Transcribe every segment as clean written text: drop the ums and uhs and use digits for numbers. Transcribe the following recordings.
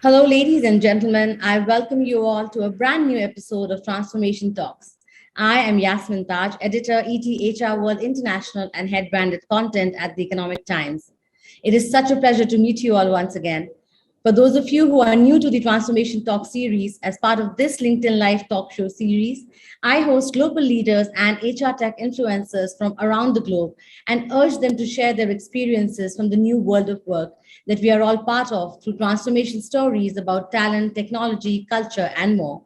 Hello, ladies and gentlemen. I welcome you all to a brand new episode of Transformation Talks. I am Yasmin Taj, editor, ETHRWorld International, and head branded content at the Economic Times. It is such a pleasure to meet you all once again. For those of you who are new to the Transformation Talk series, as part of this LinkedIn Live talk show series, I host global leaders and HR tech influencers from around the globe and urge them to share their experiences from the new world of work that we are all part of through transformation stories about talent, technology, culture, and more.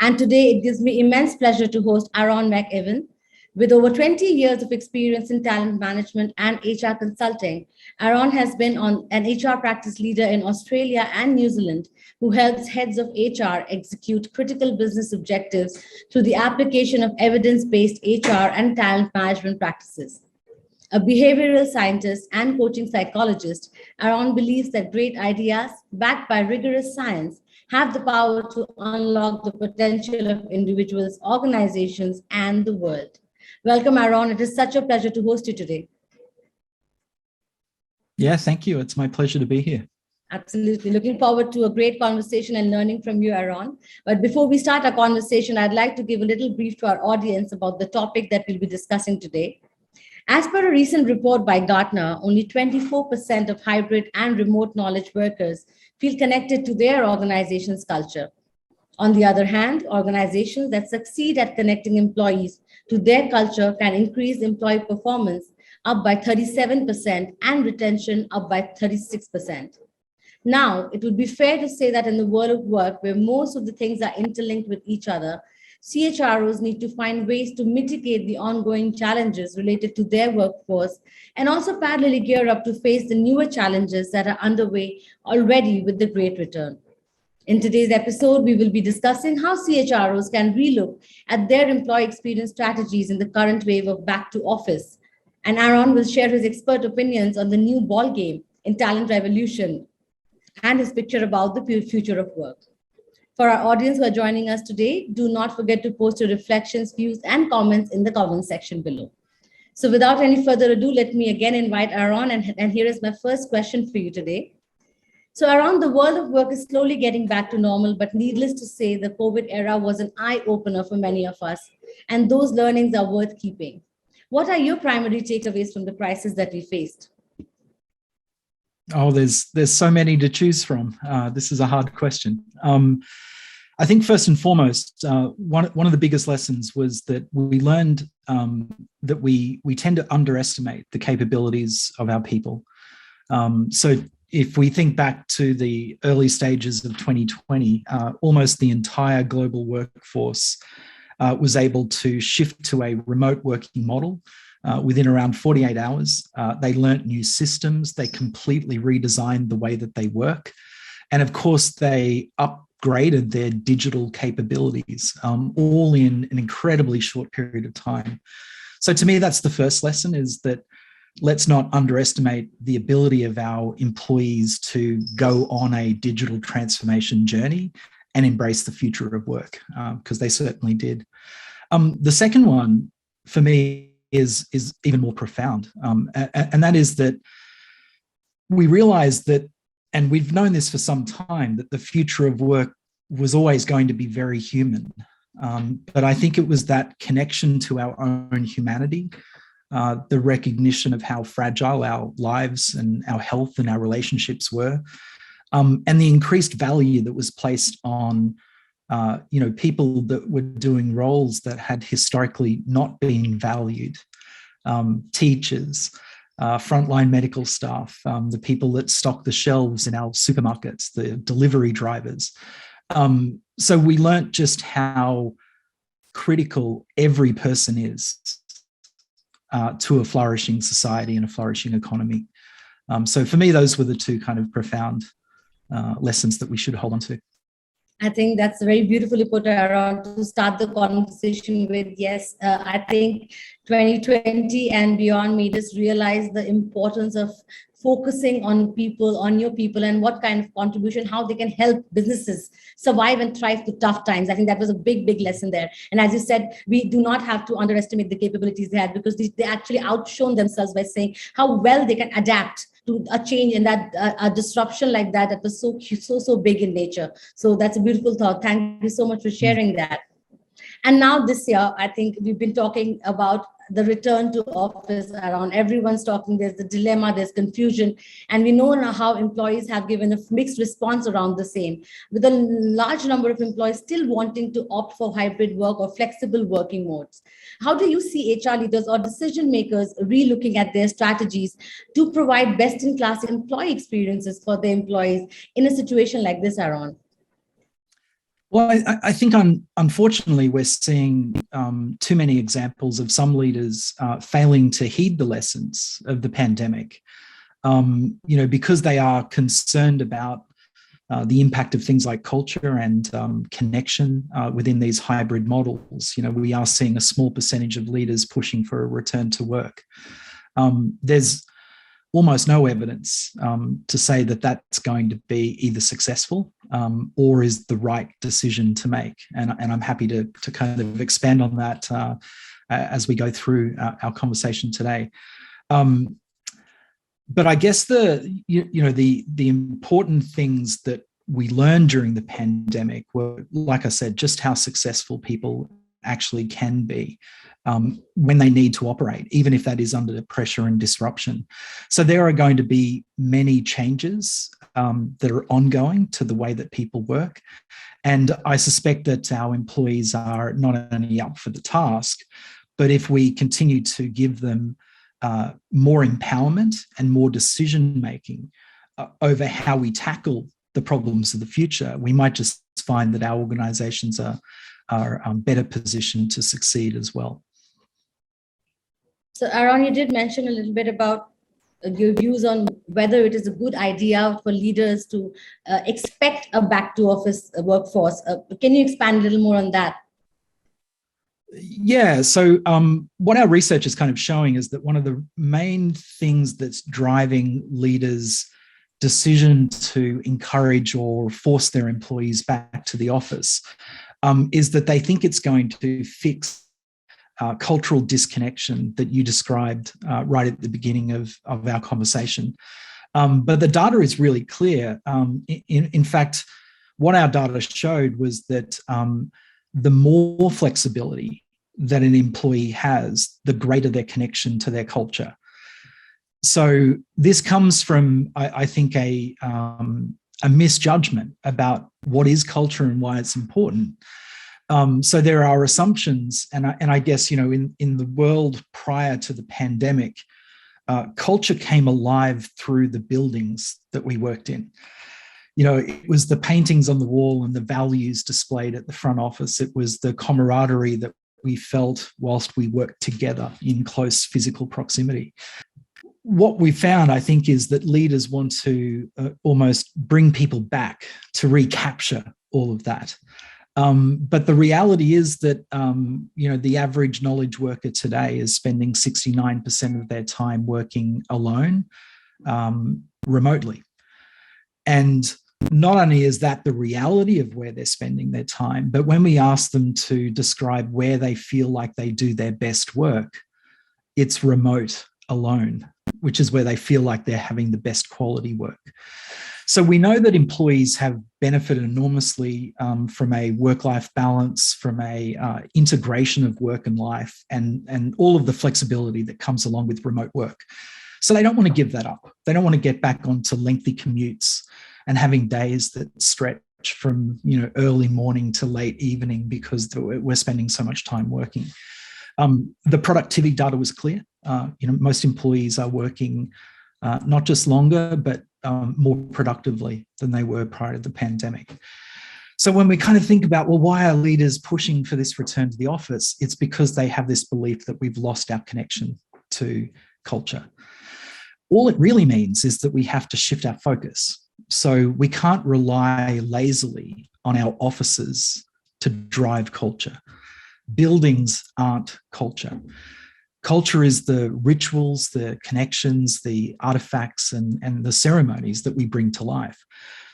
And today it gives me immense pleasure to host Aaron McEwan. With over 20 years of experience in talent management and HR consulting, Aaron has been an HR practice leader in Australia and New Zealand who helps heads of HR execute critical business objectives through the application of evidence-based HR and talent management practices. A behavioral scientist and coaching psychologist, Aaron believes that great ideas, backed by rigorous science, have the power to unlock the potential of individuals, organizations, and the world. Welcome, Aaron. It is such a pleasure to host you today. Yeah, thank you. It's my pleasure to be here. Absolutely. Looking forward to a great conversation and learning from you, Aaron. But before we start our conversation, I'd like to give a little brief to our audience about the topic that we'll be discussing today. As per a recent report by Gartner, only 24% of hybrid and remote knowledge workers feel connected to their organization's culture. On the other hand, organizations that succeed at connecting employees to their culture can increase employee performance up by 37% and retention up by 36%. Now, it would be fair to say that in the world of work, where most of the things are interlinked with each other, CHROs need to find ways to mitigate the ongoing challenges related to their workforce and also parallelly gear up to face the newer challenges that are underway already with the Great Return. In today's episode, we will be discussing how CHROs can relook at their employee experience strategies in the current wave of back to office. And Aaron will share his expert opinions on the new ball game in talent revolution and his picture about the future of work. For our audience who are joining us today, do not forget to post your reflections, views, and comments in the comment section below. So without any further ado, let me again invite Aaron, and here is my first question for you today. So around the world of work is slowly getting back to normal, but needless to say, the COVID era was an eye-opener for many of us, and those learnings are worth keeping. What are your primary takeaways from the crisis that we faced? Oh, there's so many to choose from. This is a hard question. I think first and foremost, one of the biggest lessons was that we learned that we tend to underestimate the capabilities of our people. So if we think back to the early stages of 2020, almost the entire global workforce was able to shift to a remote working model within around 48 hours. They learnt new systems. They completely redesigned the way that they work. And of course, they upgraded their digital capabilities, all in an incredibly short period of time. So to me, that's the first lesson, is that let's not underestimate the ability of our employees to go on a digital transformation journey and embrace the future of work, because they certainly did. The second one for me is even more profound, and that is that we realized that, and we've known this for some time, that the future of work was always going to be very human. But I think it was that connection to our own humanity, the recognition of how fragile our lives and our health and our relationships were, and the increased value that was placed on people that were doing roles that had historically not been valued, teachers, frontline medical staff, the people that stock the shelves in our supermarkets, the delivery drivers. So we learnt just how critical every person is to a flourishing society and a flourishing economy. So for me, those were the two kind of profound lessons that we should hold on to. I think that's very beautifully put, Aaron, to start the conversation with. Yes, I think 2020 and beyond made us realize the importance of focusing on people, on your people, and what kind of contribution, how they can help businesses survive and thrive through tough times. I think that was a big, big lesson there. And as you said, we do not have to underestimate the capabilities they had, because they actually outshone themselves by saying how well they can adapt to a change and that a disruption like that was so big in nature. So that's a beautiful thought. Thank you so much for sharing that. And now this year, I think we've been talking about the return to office. Around everyone's talking, there's the dilemma, there's confusion, and we know now how employees have given a mixed response around the same, with a large number of employees still wanting to opt for hybrid work or flexible working modes. How do you see HR leaders or decision makers relooking at their strategies to provide best-in-class employee experiences for their employees in a situation like this, Aaron? Well, I think unfortunately we're seeing too many examples of some leaders failing to heed the lessons of the pandemic, because they are concerned about the impact of things like culture and connection within these hybrid models. We are seeing a small percentage of leaders pushing for a return to work. There's almost no evidence to say that that's going to be either successful or is the right decision to make. And I'm happy to kind of expand on that as we go through our conversation today. But I guess the important things that we learned during the pandemic were, like I said, just how successful people actually can be when they need to operate, even if that is under pressure and disruption. So there are going to be many changes that are ongoing to the way that people work. And I suspect that our employees are not only up for the task, but if we continue to give them more empowerment and more decision-making over how we tackle the problems of the future, we might just find that our organizations are better positioned to succeed as well. So Aaron, you did mention a little bit about your views on whether it is a good idea for leaders to expect a back to office workforce. Can you expand a little more on that? Yeah, so what our research is kind of showing is that one of the main things that's driving leaders' decision to encourage or force their employees back to the office is that they think it's going to fix cultural disconnection that you described right at the beginning of our conversation. But the data is really clear. In fact, what our data showed was that the more flexibility that an employee has, the greater their connection to their culture. So this comes from, I think, a misjudgment about what is culture and why it's important. So there are assumptions, and I guess, in the world prior to the pandemic, culture came alive through the buildings that we worked in. It was the paintings on the wall and the values displayed at the front office. It was the camaraderie that we felt whilst we worked together in close physical proximity. What we found, I think, is that leaders want to almost bring people back to recapture all of that. But the reality is that, the average knowledge worker today is spending 69% of their time working alone, remotely. And not only is that the reality of where they're spending their time, but when we ask them to describe where they feel like they do their best work, it's remote, alone, which is where they feel like they're having the best quality work. So we know that employees have benefited enormously from a work-life balance, from a integration of work and life, and all of the flexibility that comes along with remote work. So they don't want to give that up. They don't want to get back onto lengthy commutes and having days that stretch from early morning to late evening because we're spending so much time working. The productivity data was clear. Most employees are working not just longer, but more productively than they were prior to the pandemic. So when we kind of think about, well, why are leaders pushing for this return to the office? It's because they have this belief that we've lost our connection to culture. All it really means is that we have to shift our focus. So we can't rely lazily on our offices to drive culture. Buildings aren't culture. Culture is the rituals, the connections, the artifacts, and the ceremonies that we bring to life.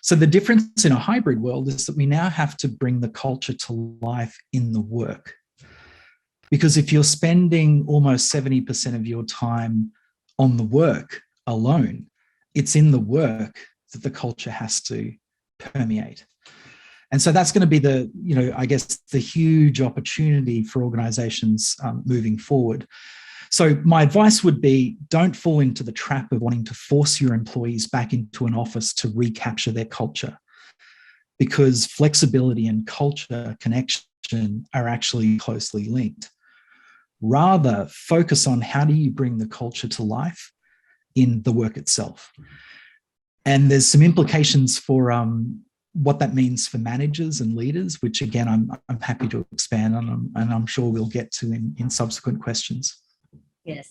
So the difference in a hybrid world is that we now have to bring the culture to life in the work. Because if you're spending almost 70% of your time on the work alone, it's in the work that the culture has to permeate. And so that's going to be the, I guess, the huge opportunity for organizations moving forward. So my advice would be, don't fall into the trap of wanting to force your employees back into an office to recapture their culture, because flexibility and culture connection are actually closely linked. Rather, focus on how do you bring the culture to life in the work itself. And there's some implications for what that means for managers and leaders, which again, I'm happy to expand on, and I'm sure we'll get to in subsequent questions. Yes,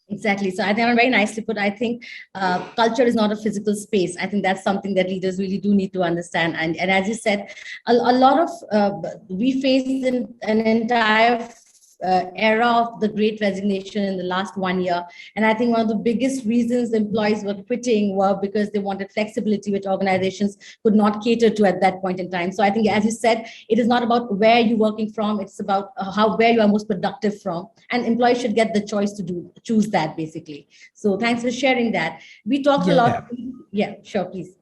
exactly. So I think very nicely put. I think culture is not a physical space. I think that's something that leaders really do need to understand. And as you said, a lot of, we face an entire era of the great resignation in the last 1 year. And I think one of the biggest reasons employees were quitting were because they wanted flexibility, which organizations could not cater to at that point in time. So I think, as you said, it is not about where you're working from, it's about where you are most productive from. And employees should get the choice to choose that, basically. So thanks for sharing that. We talked a lot. Yeah, sure, please.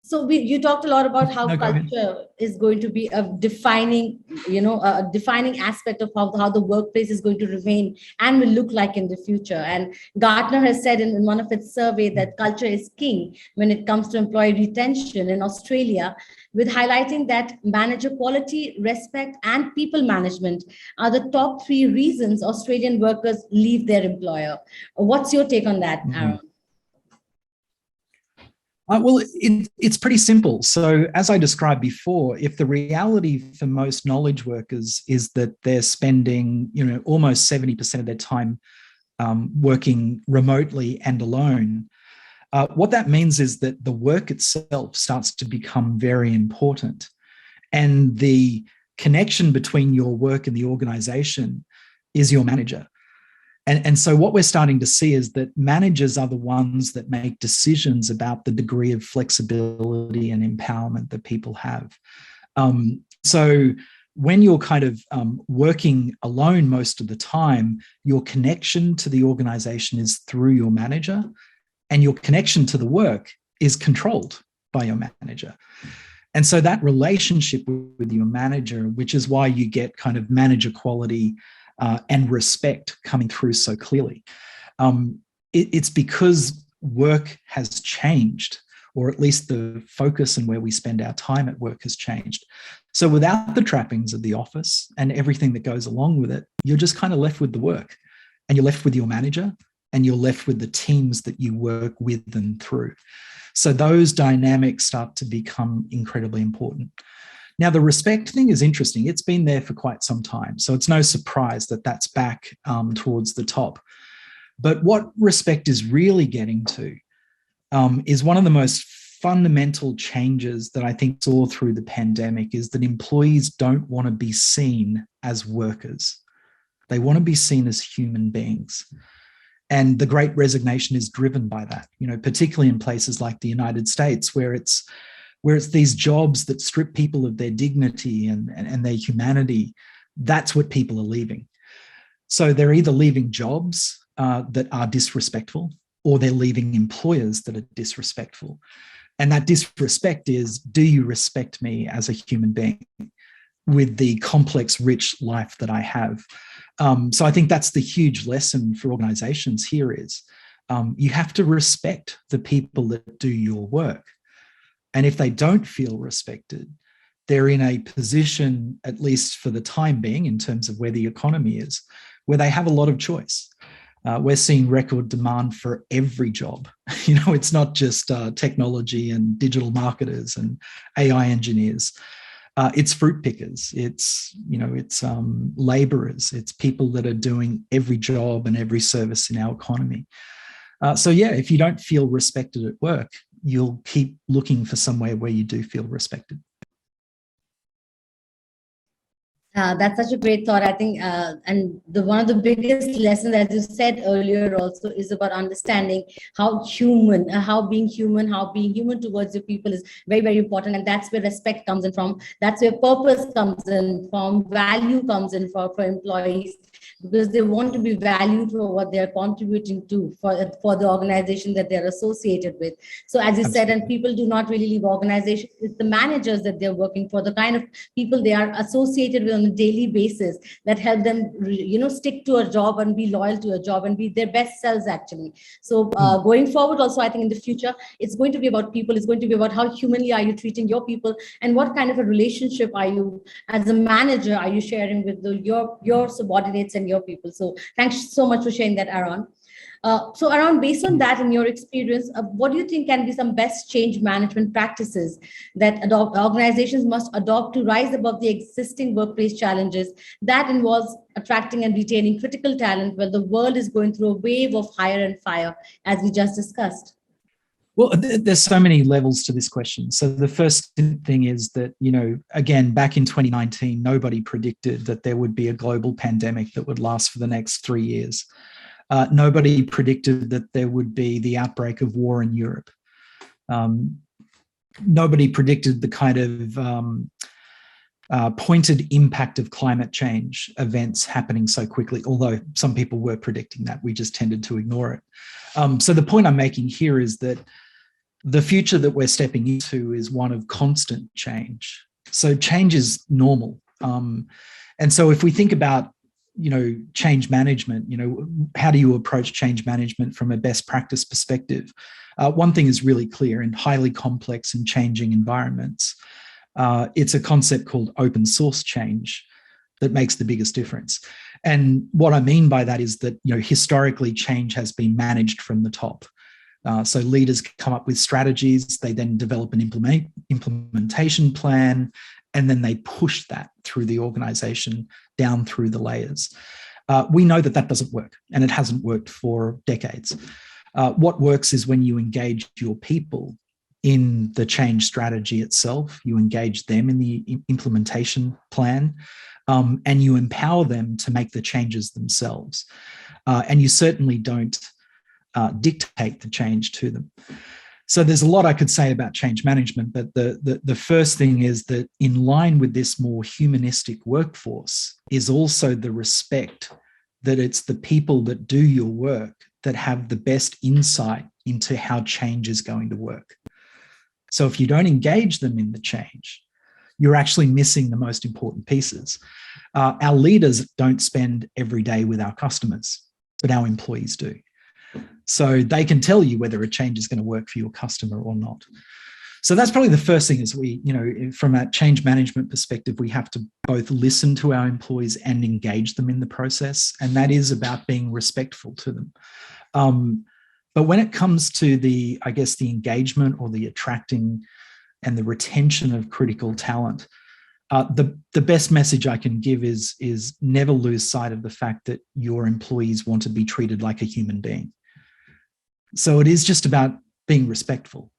So you talked a lot about how culture is going to be a defining, a defining aspect of how the workplace is going to remain and will look like in the future. And Gartner has said in one of its survey that culture is king when it comes to employee retention in Australia, with highlighting that manager quality, respect, and people management are the top 3 reasons Australian workers leave their employer. What's your take on that, Aaron? Well, it's pretty simple. So as I described before, if the reality for most knowledge workers is that they're spending, almost 70% of their time working remotely and alone, what that means is that the work itself starts to become very important. And the connection between your work and the organization is your manager. And so what we're starting to see is that managers are the ones that make decisions about the degree of flexibility and empowerment that people have. So when you're kind of working alone most of the time, your connection to the organization is through your manager, and your connection to the work is controlled by your manager. And so that relationship with your manager, which is why you get kind of manager quality and respect coming through so clearly. It's because work has changed, or at least the focus and where we spend our time at work has changed. So without the trappings of the office and everything that goes along with it, you're just kind of left with the work, and you're left with your manager, and you're left with the teams that you work with and through. So those dynamics start to become incredibly important. Now, the respect thing is interesting. It's been there for quite some time. So it's no surprise that that's back towards the top. But what respect is really getting to is one of the most fundamental changes that I think saw through the pandemic is that employees don't want to be seen as workers. They want to be seen as human beings. And the Great Resignation is driven by that, particularly in places like the United States, where it's these jobs that strip people of their dignity and their humanity. That's what people are leaving. So they're either leaving jobs that are disrespectful, or they're leaving employers that are disrespectful. And that disrespect is, do you respect me as a human being with the complex, rich life that I have? So I think that's the huge lesson for organizations here is you have to respect the people that do your work. And if they don't feel respected, they're in a position, at least for the time being, in terms of where the economy is, where they have a lot of choice. We're seeing record demand for every job. It's not just technology and digital marketers and AI engineers. It's fruit pickers. It's laborers. It's people that are doing every job and every service in our economy. So yeah, if you don't feel respected at work, you'll keep looking for somewhere where you do feel respected. That's such a great thought. I think, and one of the biggest lessons, as you said earlier, also is about understanding how being human, how being human towards your people is very, very important. And that's where respect comes in from. That's where purpose comes in from. Value comes in for employees, because they want to be valued for what they are contributing to for the organization that they're associated with. So, as you said, and people do not really leave organizations. It's the managers that they're working for, the kind of people they are associated with on a daily basis, that help them stick to a job and be loyal to a job and be their best selves, actually. So going forward also, I think in the future it's going to be about people. It's going to be about how humanly are you treating your people, and what kind of a relationship are you as a manager are you sharing with your subordinates and your people. So thanks so much for sharing that, Aaron. So around, based on that, in your experience, what do you think can be some best change management practices that organizations must adopt to rise above the existing workplace challenges that involves attracting and retaining critical talent, while the world is going through a wave of hire and fire, as we just discussed? Well, there's so many levels to this question. So the first thing is that, again, back in 2019, nobody predicted that there would be a global pandemic that would last for the next 3 years. Nobody predicted that there would be the outbreak of war in Europe. Nobody predicted the kind of pointed impact of climate change events happening so quickly, although some people were predicting that. We just tended to ignore it. So the point I'm making here is that the future that we're stepping into is one of constant change. So change is normal. And so if we think about change management, how do you approach change management from a best practice perspective? One thing is really clear: in highly complex and changing environments, it's a concept called open source change that makes the biggest difference. And what I mean by that is that, historically change has been managed from the top. So leaders come up with strategies, they then develop an implementation plan, and then they push that through the organization down through the layers. We know that that doesn't work, and it hasn't worked for decades. What works is when you engage your people in the change strategy itself, you engage them in the implementation plan, and you empower them to make the changes themselves. And you certainly don't dictate the change to them. So there's a lot I could say about change management, but the first thing is that in line with this more humanistic workforce is also the respect that it's the people that do your work that have the best insight into how change is going to work. So if you don't engage them in the change, you're actually missing the most important pieces. Our leaders don't spend every day with our customers, but our employees do. So they can tell you whether a change is going to work for your customer or not. So that's probably the first thing, is we, from a change management perspective, we have to both listen to our employees and engage them in the process. And that is about being respectful to them. But when it comes to the engagement or the attracting and the retention of critical talent, the best message I can give is never lose sight of the fact that your employees want to be treated like a human being. So it is just about being respectful.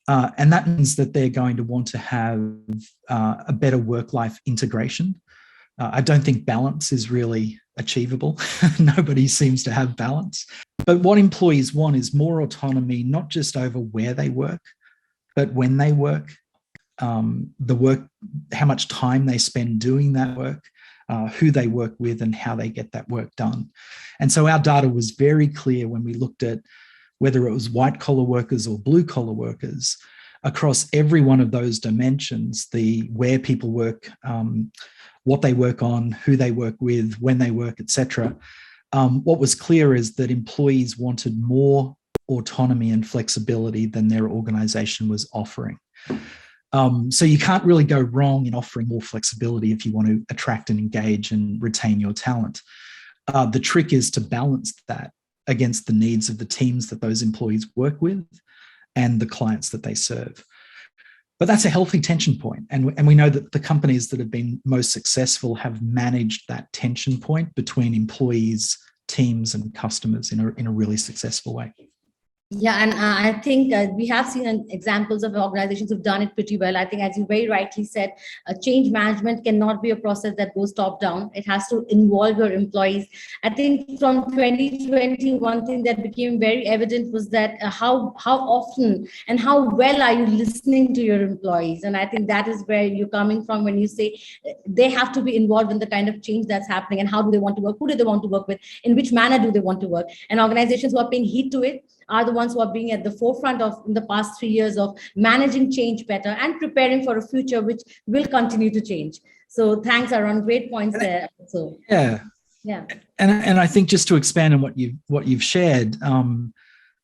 And that means that they're going to want to have a better work-life integration. I don't think balance is really achievable. Nobody seems to have balance. But what employees want is more autonomy, not just over where they work, but when they work, the work, how much time they spend doing that work, who they work with, and how they get that work done. And so our data was very clear when we looked at whether it was white collar workers or blue collar workers, across every one of those dimensions, the where people work, what they work on, who they work with, when they work, etc. What was clear is that employees wanted more autonomy and flexibility than their organization was offering. So you can't really go wrong in offering more flexibility if you want to attract and engage and retain your talent. The trick is to balance that against the needs of the teams that those employees work with and the clients that they serve. But that's a healthy tension point. And we know that the companies that have been most successful have managed that tension point between employees, teams, and customers in a really successful way. Yeah, and I think we have seen examples of organizations who've done it pretty well. I think, as you very rightly said, change management cannot be a process that goes top down. It has to involve your employees. I think from 2020, one thing that became very evident was that how often and how well are you listening to your employees? And I think that is where you're coming from when you say they have to be involved in the kind of change that's happening, and how do they want to work? Who do they want to work with? In which manner do they want to work? And organizations who are paying heed to it are the ones who are being at the forefront of, in the past 3 years, of managing change better and preparing for a future which will continue to change. So thanks, Aaron. Great points there. So yeah. And I think, just to expand on what you've shared,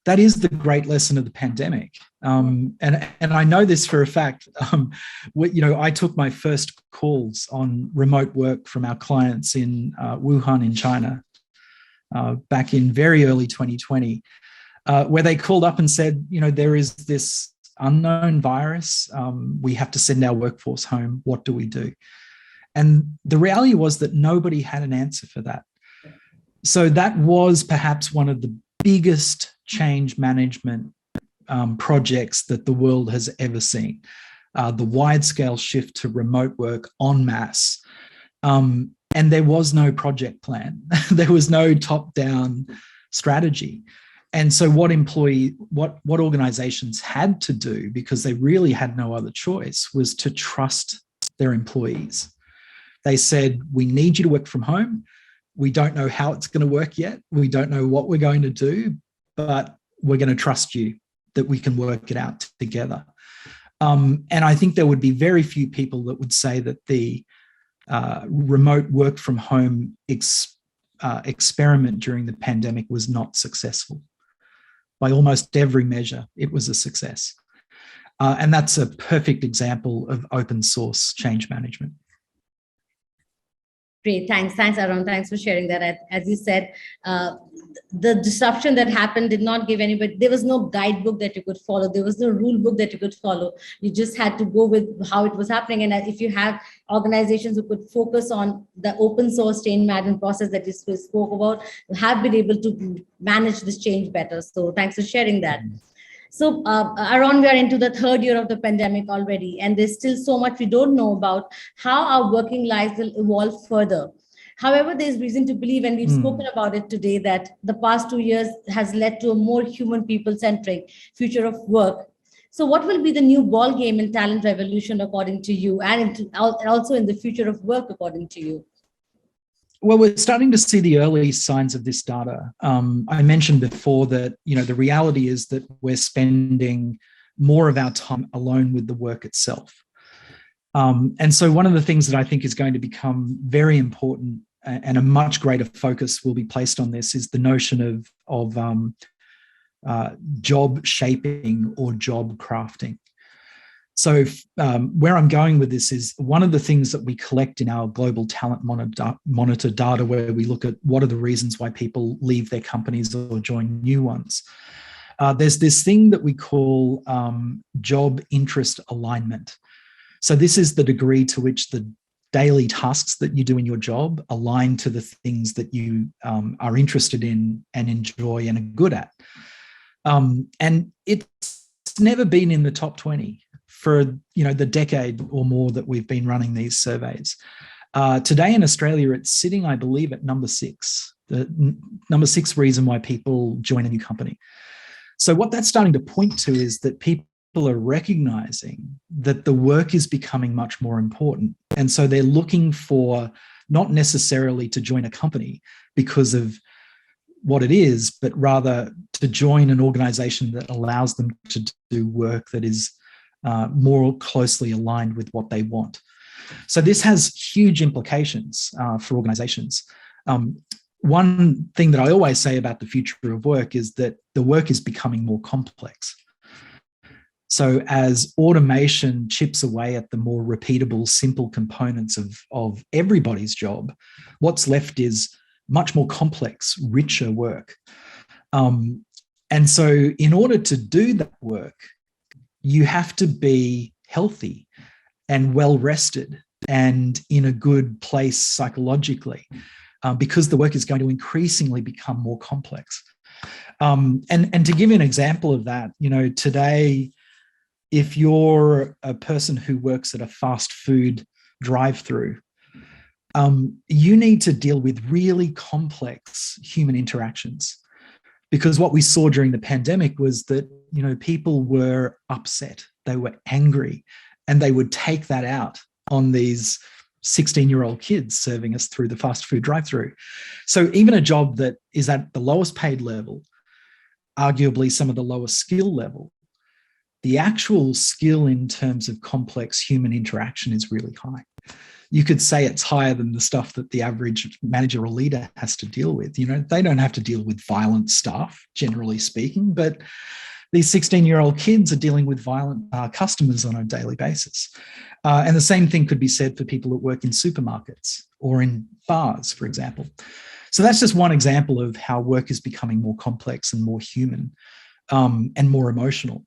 that is the great lesson of the pandemic. And I know this for a fact. I took my first calls on remote work from our clients in Wuhan in China back in very early 2020. Where they called up and said, there is this unknown virus. We have to send our workforce home. What do we do? And the reality was that nobody had an answer for that. So that was perhaps one of the biggest change management projects that the world has ever seen. The wide-scale shift to remote work en masse. And there was no project plan. There was no top-down strategy. And so what organizations had to do, because they really had no other choice, was to trust their employees. They said, we need you to work from home. We don't know how it's going to work yet. We don't know what we're going to do, but we're going to trust you that we can work it out together. And I think there would be very few people that would say that the remote work from home experiment during the pandemic was not successful. By almost every measure, it was a success. And that's a perfect example of open source change management. Great. Thanks, Aaron. Thanks for sharing that. As you said, the disruption that happened did not give anybody, there was no guidebook that you could follow. There was no rule book that you could follow. You just had to go with how it was happening. And if you have organizations who could focus on the open source change management process that you spoke about, have been able to manage this change better. So thanks for sharing that. So Aaron, we are into the third year of the pandemic already, and there's still so much we don't know about how our working lives will evolve further. However, there's reason to believe, and we've spoken about it today, that the past 2 years has led to a more human people-centric future of work. So what will be the new ball game in talent revolution according to you, and also in the future of work according to you? Well, we're starting to see the early signs of this data. I mentioned before that, the reality is that we're spending more of our time alone with the work itself. And so one of the things that I think is going to become very important, and a much greater focus will be placed on this, is the notion of job shaping or job crafting. So where I'm going with this is, one of the things that we collect in our global talent monitor data, where we look at what are the reasons why people leave their companies or join new ones. There's this thing that we call job interest alignment. So this is the degree to which the daily tasks that you do in your job align to the things that you are interested in and enjoy and are good at. And it's never been in the top 20 for the decade or more that we've been running these surveys. Today in Australia, it's sitting, I believe, at number 6, the number 6 reason why people join a new company. So what that's starting to point to is that people are recognizing that the work is becoming much more important. And so they're looking for, not necessarily to join a company because of what it is, but rather to join an organization that allows them to do work that is more closely aligned with what they want. So this has huge implications for organizations. One thing that I always say about the future of work is that the work is becoming more complex. So as automation chips away at the more repeatable, simple components of everybody's job, what's left is much more complex, richer work. And so in order to do that work, you have to be healthy and well-rested and in a good place psychologically, because the work is going to increasingly become more complex. And to give you an example of that, today, if you're a person who works at a fast food drive-through, you need to deal with really complex human interactions, because what we saw during the pandemic was that, people were upset, they were angry, and they would take that out on these 16-year-old kids serving us through the fast food drive-through. So even a job that is at the lowest paid level, arguably some of the lowest skill level, the actual skill in terms of complex human interaction is really high. You could say it's higher than the stuff that the average manager or leader has to deal with. They don't have to deal with violent stuff, generally speaking, but these 16-year-old kids are dealing with violent customers on a daily basis. And the same thing could be said for people that work in supermarkets or in bars, for example. So that's just one example of how work is becoming more complex and more human and more emotional.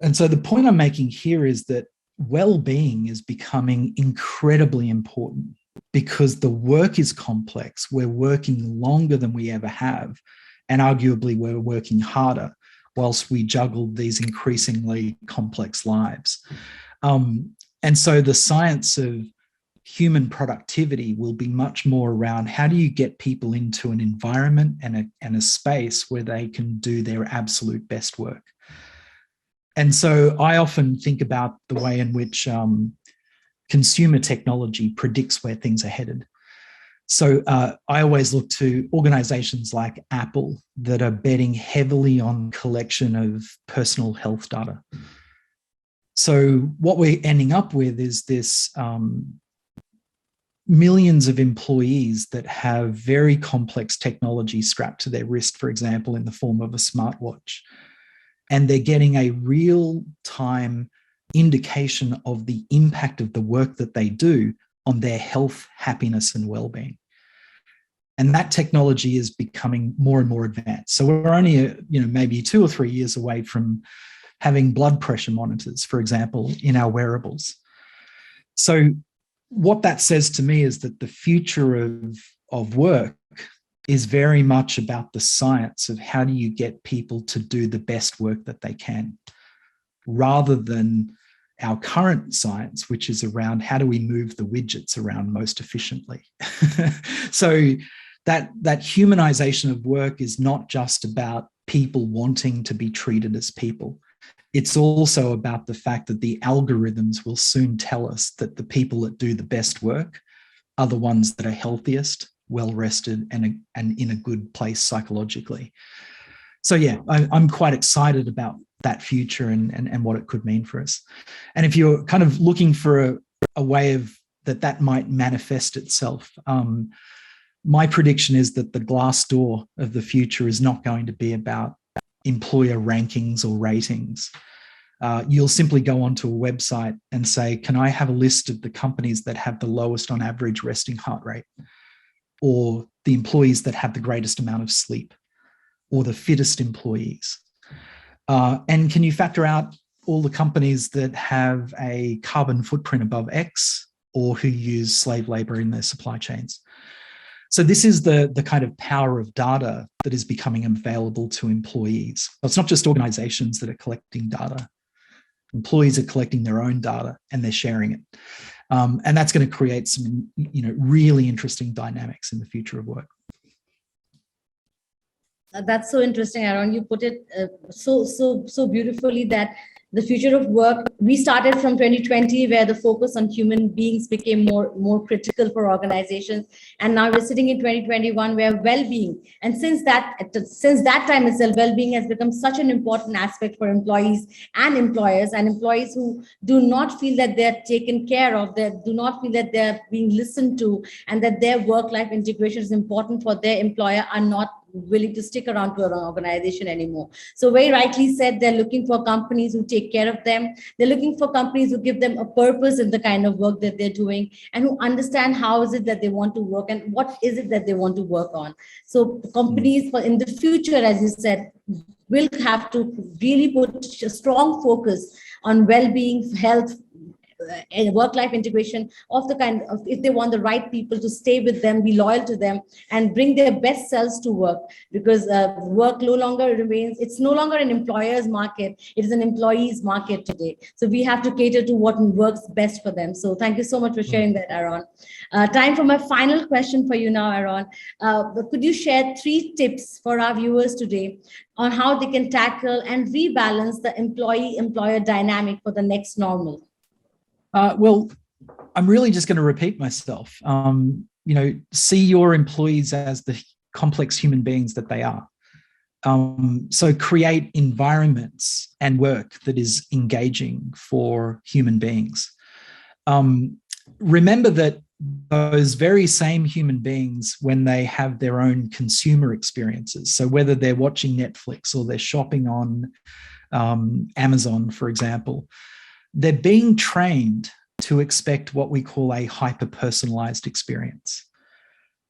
And so the point I'm making here is that well-being is becoming incredibly important because the work is complex. We're working longer than we ever have, and arguably we're working harder whilst we juggle these increasingly complex lives. And so the science of human productivity will be much more around how do you get people into an environment and a space where they can do their absolute best work. And so I often think about the way in which consumer technology predicts where things are headed. So I always look to organizations like Apple that are betting heavily on collection of personal health data. So what we're ending up with is this millions of employees that have very complex technology strapped to their wrist, for example, in the form of a smartwatch. And they're getting a real-time indication of the impact of the work that they do on their health, happiness, and well-being. And that technology is becoming more and more advanced. So we're only, maybe 2 or 3 years away from having blood pressure monitors, for example, in our wearables. So what that says to me is that the future of work is very much about the science of how do you get people to do the best work that they can, rather than our current science, which is around how do we move the widgets around most efficiently. So that humanization of work is not just about people wanting to be treated as people. It's also about the fact that the algorithms will soon tell us that the people that do the best work are the ones that are healthiest, well-rested, and in a good place psychologically. So yeah, I'm quite excited about that future and what it could mean for us. And if you're kind of looking for a way of that might manifest itself, my prediction is that the glass door of the future is not going to be about employer rankings or ratings. You'll simply go onto a website and say, can I have a list of the companies that have the lowest on average resting heart rate, or the employees that have the greatest amount of sleep, or the fittest employees? And can you factor out all the companies that have a carbon footprint above X, or who use slave labor in their supply chains? So this is the kind of power of data that is becoming available to employees. It's not just organizations that are collecting data. Employees are collecting their own data and they're sharing it. And that's going to create some, really interesting dynamics in the future of work. That's so interesting, Aaron. You put it so beautifully that the future of work, we started from 2020, where the focus on human beings became more critical for organizations. And now we're sitting in 2021, where well-being, and since that time itself, well-being has become such an important aspect for employees and employers, and employees who do not feel that they're taken care of, that do not feel that they're being listened to, and that their work-life integration is important for their employer, are not willing to stick around to an organization anymore. So very rightly said, they're looking for companies who take care of them. They're looking for companies who give them a purpose in the kind of work that they're doing, and who understand how is it that they want to work and what is it that they want to work on. So companies in the future, as you said, will have to really put a strong focus on well-being, health, work-life integration of the kind of, if they want the right people to stay with them, be loyal to them, and bring their best selves to work, because work no longer remains, it's no longer an employer's market, it is an employee's market today. So we have to cater to what works best for them. So thank you so much for sharing that, Aaron. Time for my final question for you now, Aaron. Could you share 3 tips for our viewers today on how they can tackle and rebalance the employee-employer dynamic for the next normal? Well, I'm really just going to repeat myself. See your employees as the complex human beings that they are. So create environments and work that is engaging for human beings. Remember that those very same human beings, when they have their own consumer experiences, so whether they're watching Netflix or they're shopping on Amazon, for example, they're being trained to expect what we call a hyper-personalized experience.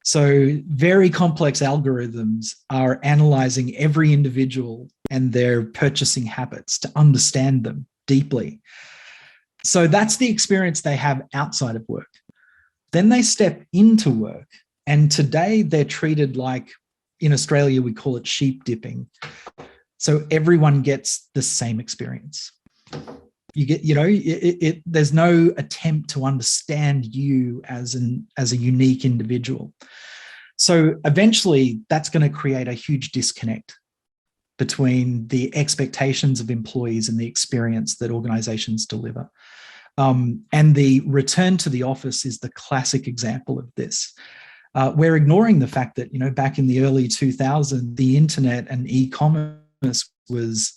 So very complex algorithms are analyzing every individual and their purchasing habits to understand them deeply. So that's the experience they have outside of work. Then they step into work, and today they're treated like, in Australia, we call it sheep dipping. So everyone gets the same experience. You get, there's no attempt to understand you as a unique individual. So eventually that's going to create a huge disconnect between the expectations of employees and the experience that organizations deliver. And the return to the office is the classic example of this. We're ignoring the fact that, back in the early 2000s, the internet and e-commerce was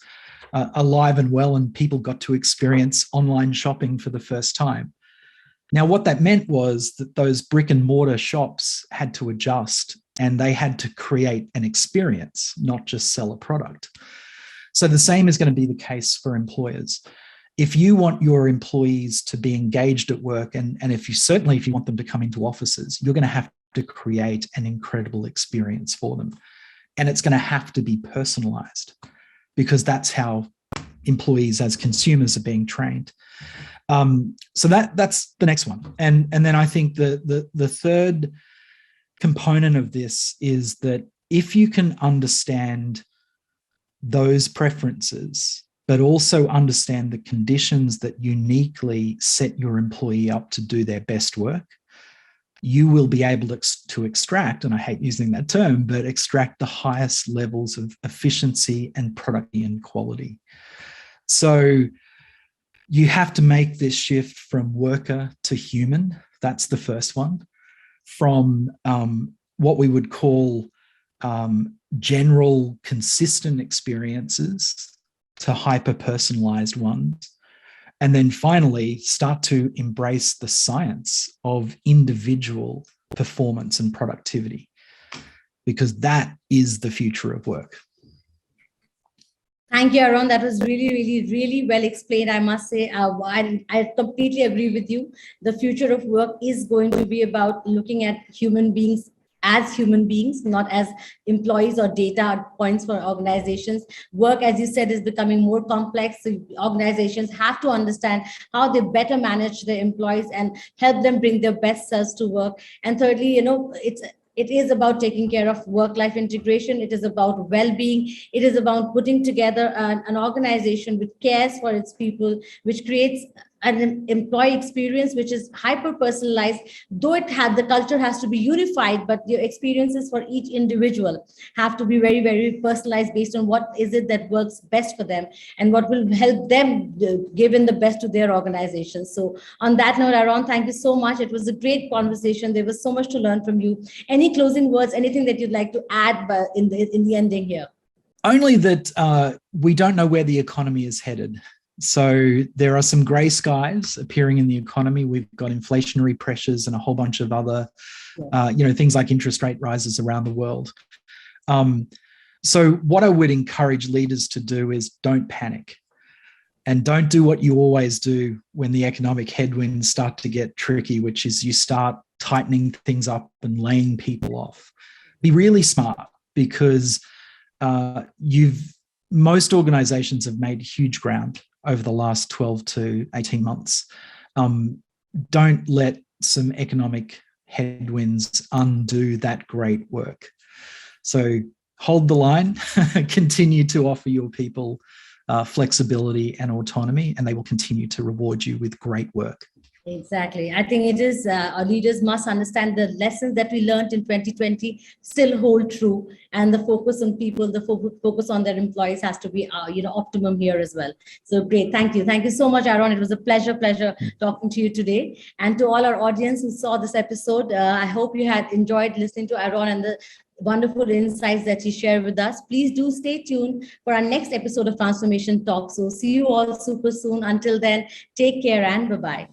alive and well, and people got to experience online shopping for the first time. Now, what that meant was that those brick and mortar shops had to adjust, and they had to create an experience, not just sell a product. So the same is going to be the case for employers. If you want your employees to be engaged at work, and if you want them to come into offices, you're going to have to create an incredible experience for them. And it's going to have to be personalized, because that's how employees as consumers are being trained. So that's the next one. And then I think the third component of this is that if you can understand those preferences, but also understand the conditions that uniquely set your employee up to do their best work, you will be able to extract, and I hate using that term, but extract the highest levels of efficiency and productivity and quality. So you have to make this shift from worker to human. That's the first one. From what we would call general consistent experiences to hyper-personalized ones. And then finally, start to embrace the science of individual performance and productivity, because that is the future of work. Thank you, Aaron. That was really, really, really well explained, I must say. I completely agree with you. The future of work is going to be about looking at human beings as human beings, not as employees or data points for organizations. Work, as you said, is becoming more complex. So organizations have to understand how they better manage their employees and help them bring their best selves to work. And thirdly, it is about taking care of work-life integration. It is about well-being. It is about putting together an organization which cares for its people, which creates an employee experience which is hyper-personalized. Though the culture has to be unified, but the experiences for each individual have to be very, very personalized based on what is it that works best for them and what will help them give in the best to their organization. So on that note, Aaron, thank you so much. It was a great conversation. There was so much to learn from you. Any closing words, anything that you'd like to add in the ending here? Only that we don't know where the economy is headed. So there are some grey skies appearing in the economy. We've got inflationary pressures and a whole bunch of other, things like interest rate rises around the world. So what I would encourage leaders to do is don't panic, and don't do what you always do when the economic headwinds start to get tricky, which is you start tightening things up and laying people off. Be really smart, because most organizations have made huge ground over the last 12 to 18 months. don't let some economic headwinds undo that great work. So hold the line, continue to offer your people flexibility and autonomy, and they will continue to reward you with great work. Exactly. I think it is, our leaders must understand the lessons that we learned in 2020 still hold true. And the focus on people, the focus on their employees has to be, optimum here as well. So great. Thank you. Thank you so much, Aaron. It was a pleasure talking to you today. And to all our audience who saw this episode, I hope you had enjoyed listening to Aaron and the wonderful insights that he shared with us. Please do stay tuned for our next episode of Transformation Talk. So see you all super soon. Until then, take care and bye-bye.